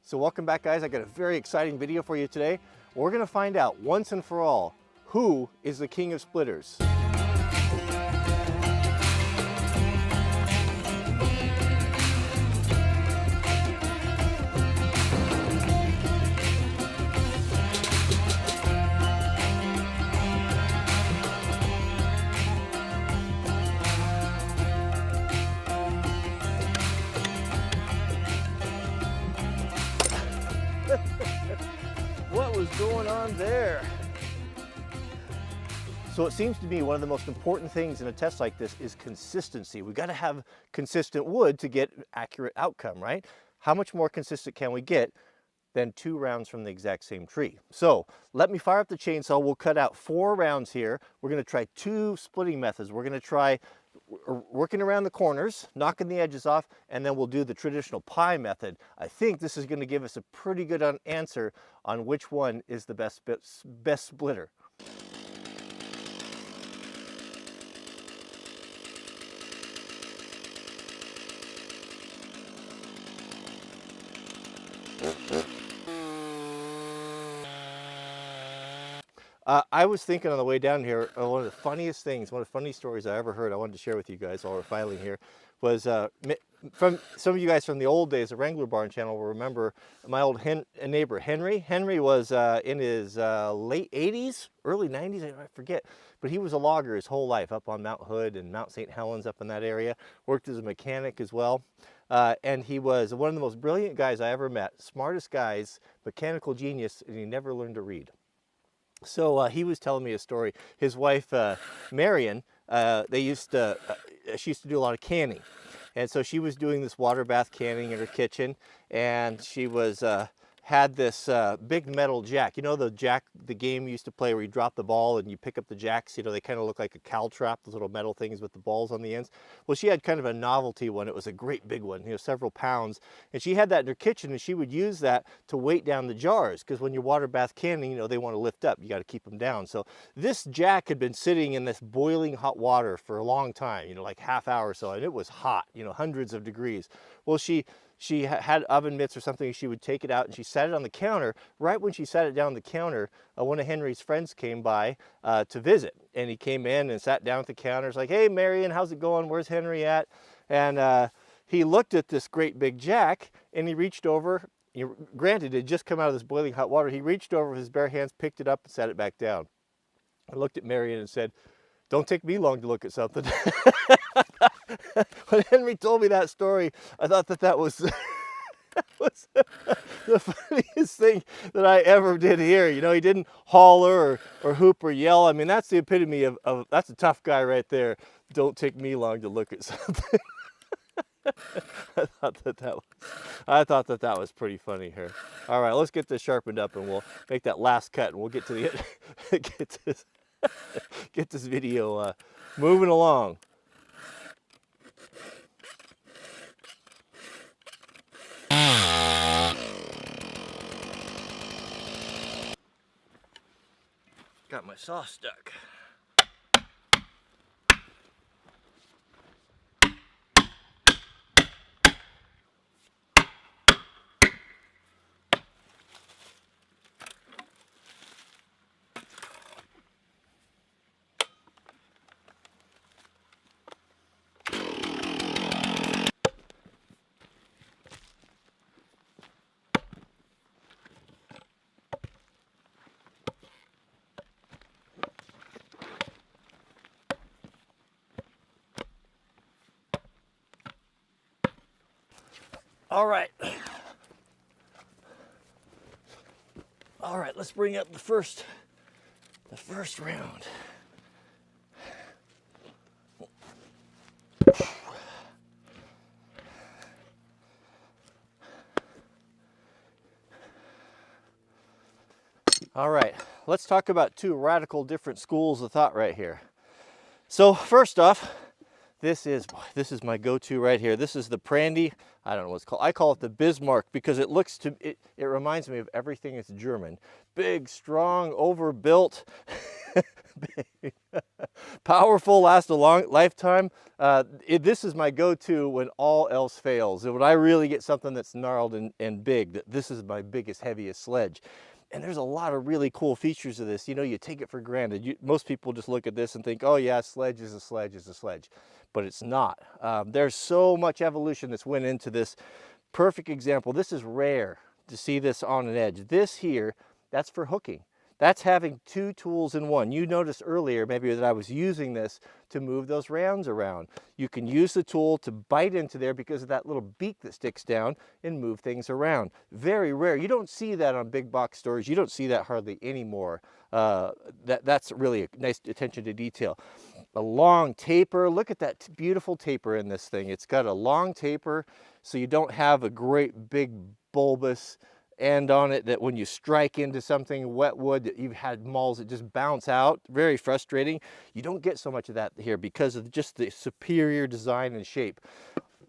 So welcome back, guys. I got a very exciting video for you today. We're going to find out once and for all who is the king of splitters. What was going on there? So it seems to me one of the most important things in a test like this is consistency. We've got to have consistent wood to get accurate outcome, right? How much more consistent can we get than 2 rounds from the exact same tree? So let me fire up the chainsaw. We'll cut out 4 rounds here. We're going to try 2 splitting methods. We're going to try working around the corners, knocking the edges off, and then we'll do the traditional pie method. I think this is going to give us a pretty good answer on which one is the best splitter. I was thinking on the way down here, one of the funniest things, one of the funniest stories I ever heard, I wanted to share with you guys while we're filing here, was from some of you guys from the old days, the Wrangler Barn channel will remember my old neighbor, Henry. Henry was in his late 80s, early 90s, I forget, but he was a logger his whole life up on Mount Hood and Mount St. Helens up in that area, worked as a mechanic as well. And he was one of the most brilliant guys I ever met, smartest guys, mechanical genius, and he never learned to read. So he was telling me a story. His wife, Marion, she used to do a lot of canning. And so she was doing this water bath canning in her kitchen, and she was had this big metal jack. You know the jack, the game you used to play where you drop the ball and you pick up the jacks? You know, they kind of look like a cow trap, those little metal things with the balls on the ends. Well, she had kind of a novelty one. It was a great big one, you know, several pounds. And she had that in her kitchen, and she would use that to weight down the jars, because when you're water bath canning, you know, they want to lift up. You got to keep them down. So this jack had been sitting in this boiling hot water for a long time, you know, like half hour or so, and it was hot, you know, hundreds of degrees. Well, she had oven mitts or something. She would take it out and she sat it on the counter. Right when she sat it down on the counter, one of Henry's friends came by to visit, and he came in and sat down at the counter. It's like, "Hey, Marion, how's it going? Where's Henry at?" And he looked at this great big jack, and he reached over. Granted, it had just come out of this boiling hot water. He reached over with his bare hands, picked it up, and set it back down. I looked at Marion and said, "Don't take me long to look at something." When Henry told me that story, I thought that was, that was the funniest thing that I ever did hear. You know, he didn't holler or hoop or yell. I mean, that's the epitome of that's a tough guy right there. Don't take me long to look at something. I thought that was pretty funny here. All right, let's get this sharpened up, and we'll make that last cut, and we'll get to the get this video moving along. Got my saw stuck. All right. All right, let's bring up the first round. All right, let's talk about 2 radical different schools of thought right here. So first off, This is my go-to right here. This is the Prandy. I don't know what it's called. I call it the Bismarck because it looks to it reminds me of everything that's German. Big, strong, overbuilt, powerful, last a long lifetime. This is my go-to when all else fails. And when I really get something that's gnarled and big, this is my biggest, heaviest sledge. And there's a lot of really cool features of this. You know, you take it for granted. Most people just look at this and think, oh yeah, sledge is a sledge is a sledge. But it's not. There's so much evolution that's went into this. Perfect example. This is rare to see this on an edge. This here, that's for hooking. That's having two tools in one. You noticed earlier maybe that I was using this to move those rounds around. You can use the tool to bite into there because of that little beak that sticks down and move things around. Very rare. You don't see that on big box stores. You don't see that hardly anymore. That's really a nice attention to detail. A long taper. Look at that beautiful taper in this thing. It's got a long taper so you don't have a great big bulbous end on it that when you strike into something wet wood that you've had mauls that just bounce out. Very frustrating. You don't get so much of that here because of just the superior design and shape.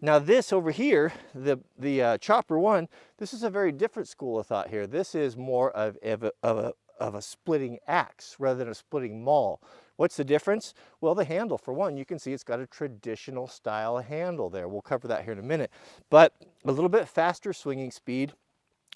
Now this over here, the Chopper one, this is a very different school of thought here. This is more of a splitting axe rather than a splitting maul. What's the difference? Well, the handle, for one, you can see it's got a traditional style handle there. We'll cover that here in a minute. But a little bit faster swinging speed,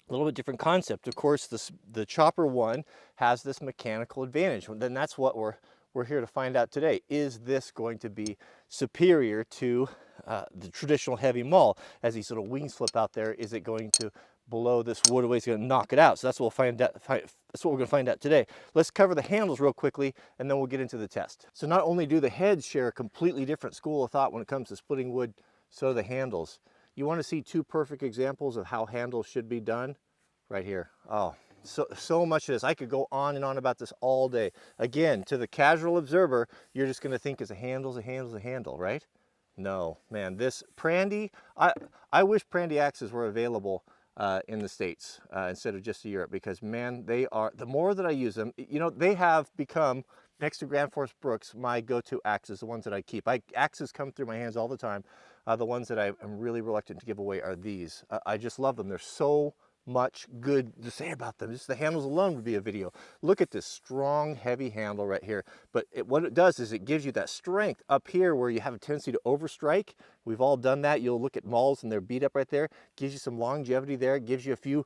a little bit different concept. Of course, the Chopper one has this mechanical advantage. Then that's what we're here to find out today. Is this going to be superior to the traditional heavy maul? As these little wings flip out there, is it going to blow this wood away? It's going to knock it out. So that's what we'll find out. That's what we're going to find out today. Let's cover the handles real quickly, and then we'll get into the test. So not only do the heads share a completely different school of thought when it comes to splitting wood, so do the handles. You want to see two perfect examples of how handles should be done? Right here. Oh, so much of this. I could go on and on about this all day. Again, to the casual observer, you're just going to think as a handle's a handle, right? No, man, this Prandy, I wish Prandy axes were available in the States instead of just Europe, because man, they are, the more that I use them, you know, they have become, next to Grand Force Brooks, my go-to axes, the ones that I keep. Axes come through my hands all the time. The ones that I am really reluctant to give away are these. I just love them. They're so much good to say about them. Just the handles alone would be a video. Look at this strong, heavy handle right here. But what it does is it gives you that strength up here where you have a tendency to overstrike. We've all done that. You'll look at mauls and they're beat up right there. Gives you some longevity there. Gives you you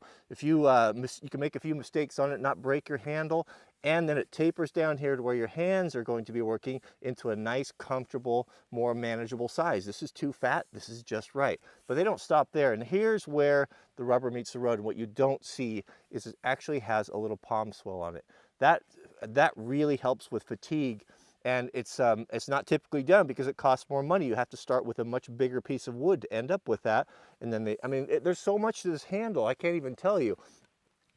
can make a few mistakes on it, not break your handle. And then it tapers down here to where your hands are going to be working into a nice, comfortable, more manageable size. This is too fat, this is just right. But they don't stop there. And here's where the rubber meets the road. And what you don't see is it actually has a little palm swell on it. That really helps with fatigue. And it's not typically done because it costs more money. You have to start with a much bigger piece of wood to end up with that. And then there's so much to this handle, I can't even tell you.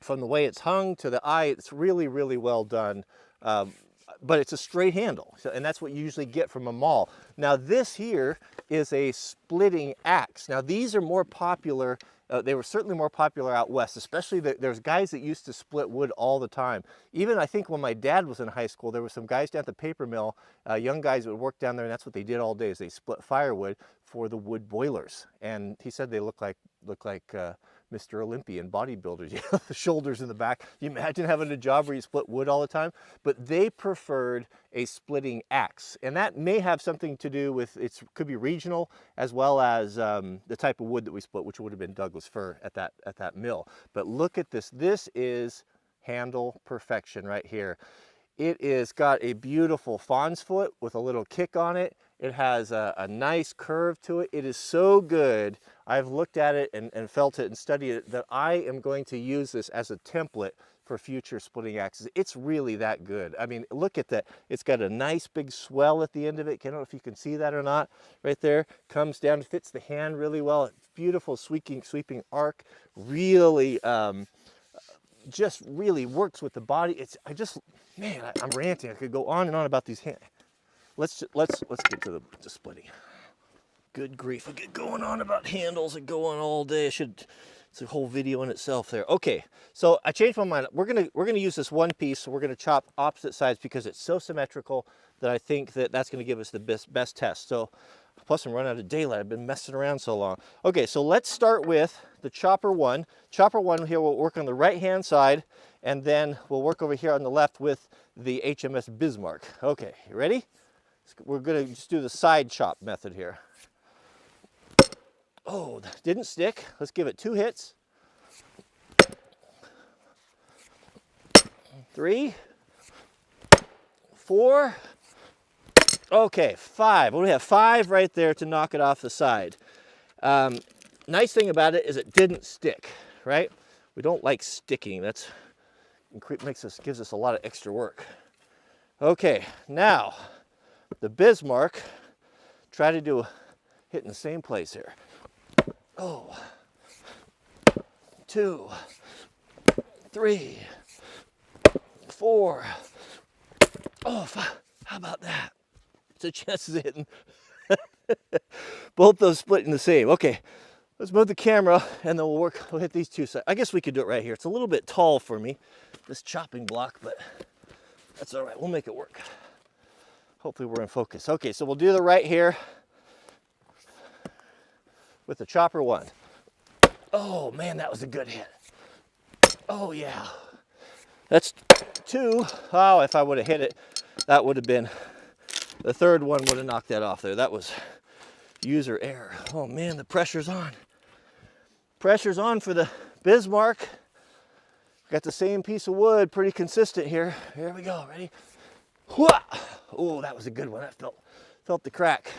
From the way it's hung to the eye, it's really, really well done. But it's a straight handle, and that's what you usually get from a maul. Now this here is a splitting axe. Now these are more popular. They were certainly more popular out west, especially there's guys that used to split wood all the time. Even I think when my dad was in high school, there were some guys down at the paper mill, young guys that would work down there, and that's what they did all day, is they split firewood for the wood boilers. And he said they look like Mr. Olympian bodybuilders, you know, the shoulders in the back. You imagine having a job where you split wood all the time? But they preferred a splitting axe. And that may have something to do with, it could be regional, as well as the type of wood that we split, which would have been Douglas fir at that mill. But look at this. This is handle perfection right here. It is got a beautiful fawn's foot with a little kick on it. It has a nice curve to it. It is so good. I've looked at it and felt it and studied it that I am going to use this as a template for future splitting axes. It's really that good. I mean, look at that. It's got a nice big swell at the end of it. I don't know if you can see that or not. Right there, comes down, fits the hand really well. It's beautiful sweeping arc. Really, just really works with the body. I'm ranting. I could go on and on about these hands. Let's get to the splitting. Good grief, I get going on about handles and go on all day. It's a whole video in itself there. Okay, so I changed my mind. We're gonna use this one piece. So we're gonna chop opposite sides because it's so symmetrical that I think that's gonna give us the best test. So Plus I'm running out of daylight. I've been messing around so long. Okay, so let's start with the chopper one. Chopper one here will work on the right-hand side, and then we'll work over here on the left with the HMS Bismarck. Okay, you ready? We're gonna just do the side chop method here. Oh, didn't stick. Let's give it 2 hits. 3, 4, okay, 5. Well, we have 5 right there to knock it off the side. Nice thing about it is it didn't stick, right? We don't like sticking. That's gives us a lot of extra work. Okay, now the Bismarck, try to do hit in the same place here. Oh, 2, 3, 4. Oh, 5. How about that? The chances of hitting both those splitting the same. Okay, let's move the camera and then we'll hit these 2 sides. I guess we could do it right here. It's a little bit tall for me, this chopping block, but that's all right. We'll make it work. Hopefully we're in focus. Okay, so we'll do the right here with the chopper one. Oh man, that was a good hit. Oh yeah. That's 2. Oh, if I would have hit it, that would have been, the third one would have knocked that off there. That was user error. Oh man, the pressure's on. Pressure's on for the Bismarck. Got the same piece of wood, pretty consistent here. Here we go, ready? Oh, that was a good one. That felt the crack.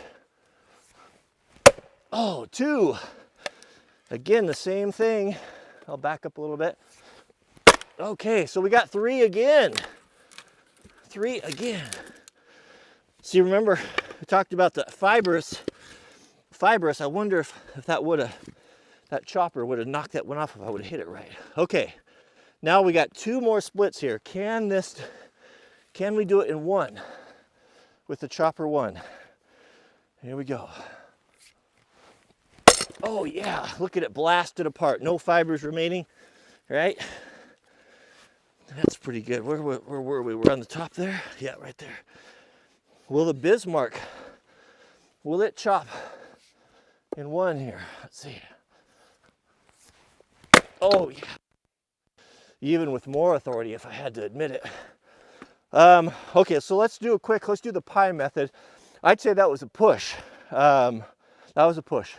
Oh, 2. Again, the same thing. I'll back up a little bit. Okay, so we got 3 again. 3 again. See, remember, we talked about the fibrous. I wonder if that chopper would have knocked that one off if I would have hit it right. Okay, now we got 2 more splits here. Can we do it in one with the chopper one? Here we go. Oh yeah, look at it blasted apart. No fibers remaining, right? That's pretty good. Where were we? We're on the top there? Yeah, right there. Will the Bismarck, will it chop in one here? Let's see. Oh yeah. Even with more authority, if I had to admit it. Okay, so let's do the pie method. I'd say that was a push. That was a push.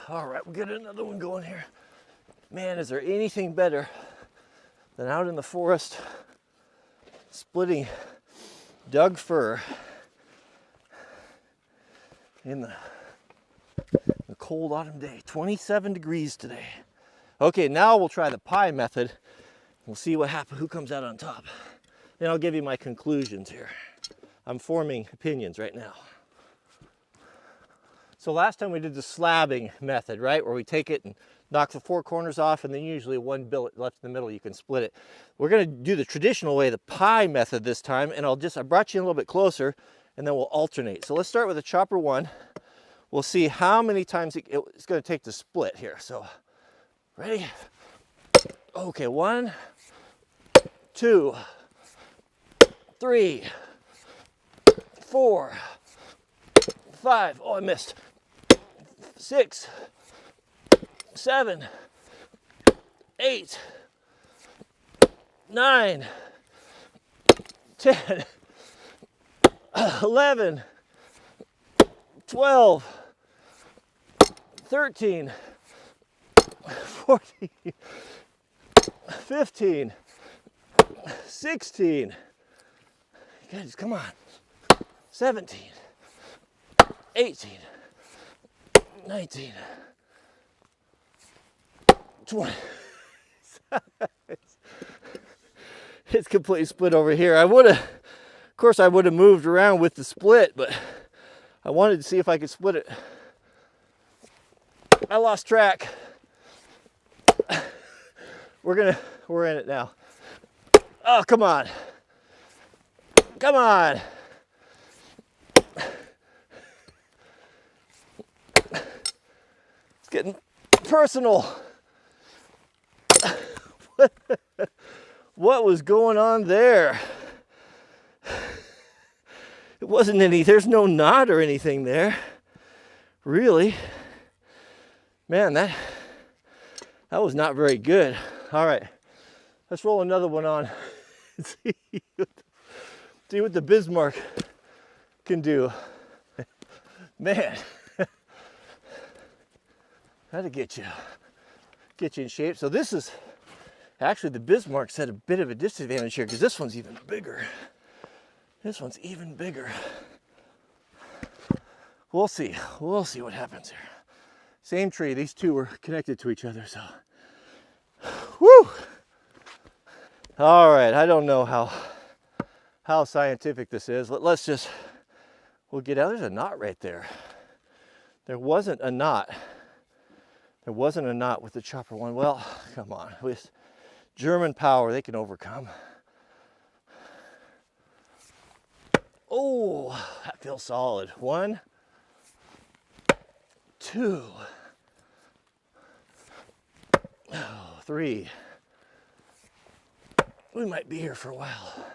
All right, we'll get another one going here. Man, is there anything better than out in the forest splitting Doug fir in the cold autumn day? 27 degrees today. Okay, now we'll try the pie method. We'll see what happens, who comes out on top. Then I'll give you my conclusions here. I'm forming opinions right now. So last time we did the slabbing method, right? Where we take it and knock the 4 corners off, and then usually one billet left in the middle, you can split it. We're gonna do the traditional way, the pie method this time, and I brought you a little bit closer, and then we'll alternate. So let's start with the chopper one. We'll see how many times it's gonna take to split here. So, ready? Okay, 1, 2, 3, 4, 5. Oh, I missed. 6, 7, 8, 9, 10, 11, 12, 13, 14, 15, 16. Guys, come on. 17, 18, 19, 20. It's completely split over here. Of course I would have moved around with the split, but I wanted to see if I could split it. I lost track. We're in it now. Oh, come on. Come on. It's getting personal. What was going on there? wasn't any, there's no knot or anything there, really. Man, that was not very good. All right, let's roll another one on and see what the Bismarck can do. Man, that'll get you in shape. So this is actually, the Bismarck's at a bit of a disadvantage here because this one's even bigger. This one's even bigger. We'll see what happens here. Same tree, these two were connected to each other, so. Woo! All right, I don't know how scientific this is. Let's just, we'll get out. There's a knot right there. There wasn't a knot. There wasn't a knot with the chopper one. Well, come on, with German power, they can overcome. Oh, that feels solid. 1, 2, 3. We might be here for a while.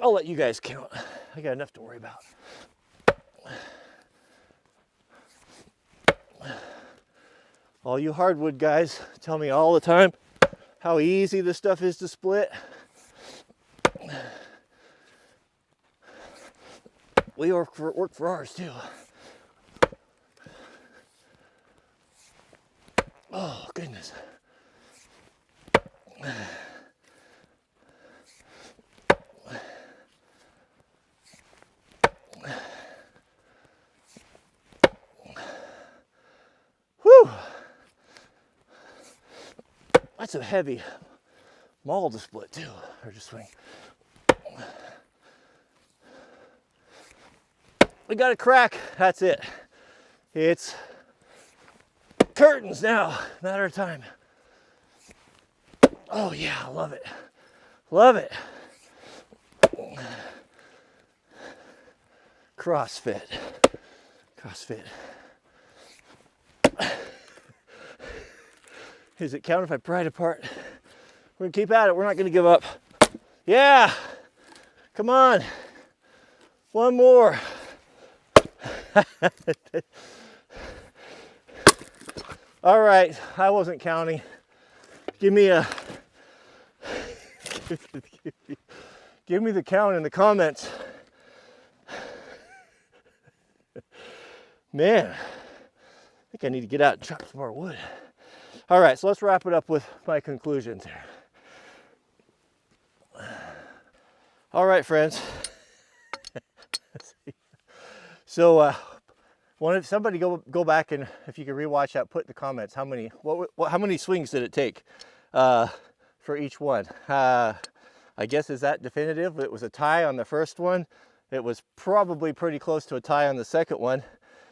I'll let you guys count. I got enough to worry about. All you hardwood guys tell me all the time how easy this stuff is to split. We work for ours too. Oh, goodness. Whew. That's a heavy maul to split too, or to swing. We got a crack, that's it. It's curtains now, matter of time. Oh yeah, I love it. Love it. CrossFit. CrossFit. Does it count if I pry it apart? We're gonna keep at it, we're not gonna give up. Yeah, come on. One more. All right, I wasn't counting. Give me a give me the count in the comments. Man, I think I need to get out and chop some more wood. All right, so let's wrap it up with my conclusions here. All right, friends. So, if somebody go back, and if you can rewatch that, put in the comments how many swings did it take for each one. I guess, is that definitive? It was a tie on the first one. It was probably pretty close to a tie on the second one.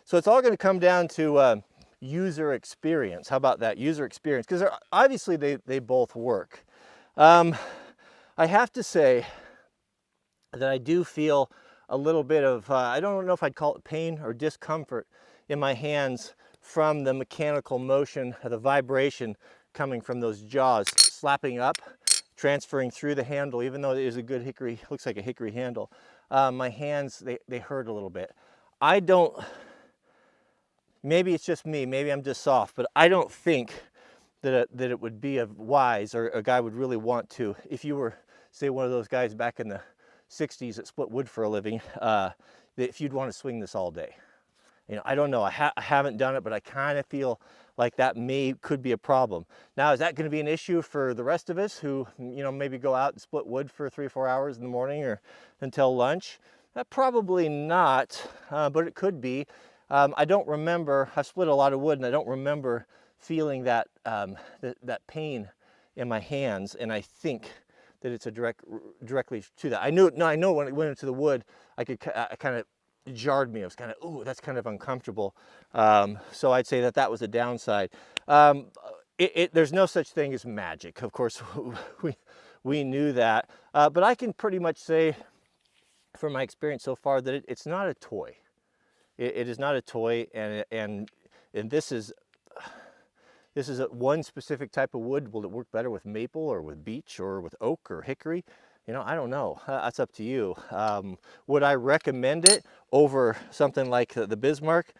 So it's all going to come down to user experience. How about that, user experience? Because obviously they both work. I have to say that I do feel a little bit of, I don't know if I'd call it pain or discomfort in my hands from the mechanical motion, or the vibration coming from those jaws slapping up, transferring through the handle. Even though it is a good hickory, looks like a hickory handle, my hands, they hurt a little bit. I don't, maybe it's just me, maybe I'm just soft, but I don't think that it would be wise, or a guy would really want to, if you were, say, one of those guys back in the 60s that split wood for a living, that if you'd want to swing this all day. You know, I don't know, I haven't done it, but I kind of feel like that could be a problem. Now, is that going to be an issue for the rest of us who, you know, maybe go out and split wood for 3 or 4 hours in the morning or until lunch? Probably not, but it could be. I don't remember, I've split a lot of wood, and I don't remember feeling that that pain in my hands, and I think that it's directly to that. I know when it went into the wood, I kind of jarred me. It was kind of, ooh, that's kind of uncomfortable. So I'd say that was a downside. There's no such thing as magic. Of course, we knew that. But I can pretty much say, from my experience so far, that it's not a toy. It is not a toy, and this is one specific type of wood. Will it work better with maple or with beech or with oak or hickory? you know, I don't know. That's up to you. Would I recommend it over something like the Bismarck?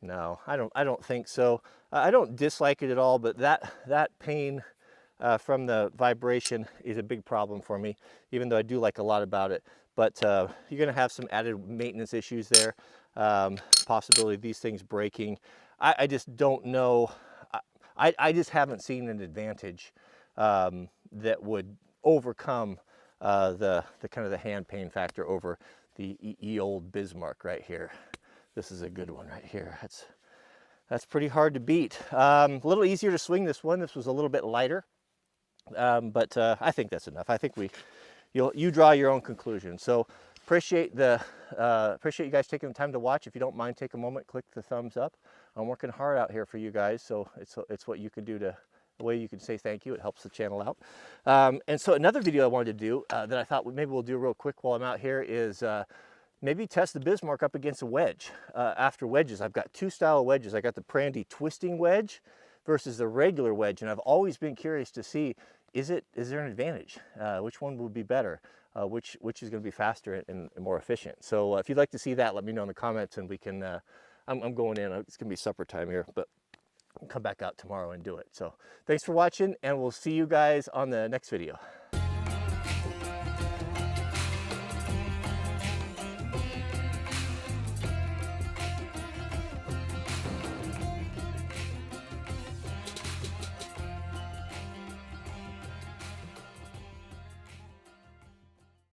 No, I don't think so. I don't dislike it at all, but that pain from the vibration is a big problem for me, even though I do like a lot about it. But you're going to have some added maintenance issues there. Possibility of these things breaking. I just don't know. I just haven't seen an advantage that would overcome the kind of the hand pain factor over the old Bismarck right here. This is a good one right here. That's pretty hard to beat. A little easier to swing this one. This was a little bit lighter, but I think that's enough. I think you draw your own conclusion. So appreciate you guys taking the time to watch. If you don't mind, take a moment, click the thumbs up. I'm working hard out here for you guys, so it's what you can do to. The way you can say thank you, it helps the channel out. And so another video I wanted to do that I thought maybe we'll do real quick while I'm out here is maybe test the Bismarck up against a wedge. After wedges, I've got two style wedges. I got the Prandy twisting wedge versus the regular wedge, and I've always been curious to see, is there an advantage? Which one would be better? Which is going to be faster and more efficient? So if you'd like to see that, let me know in the comments, and we can. I'm going in. It's going to be supper time here, but I'll come back out tomorrow and do it. So thanks for watching, and we'll see you guys on the next video.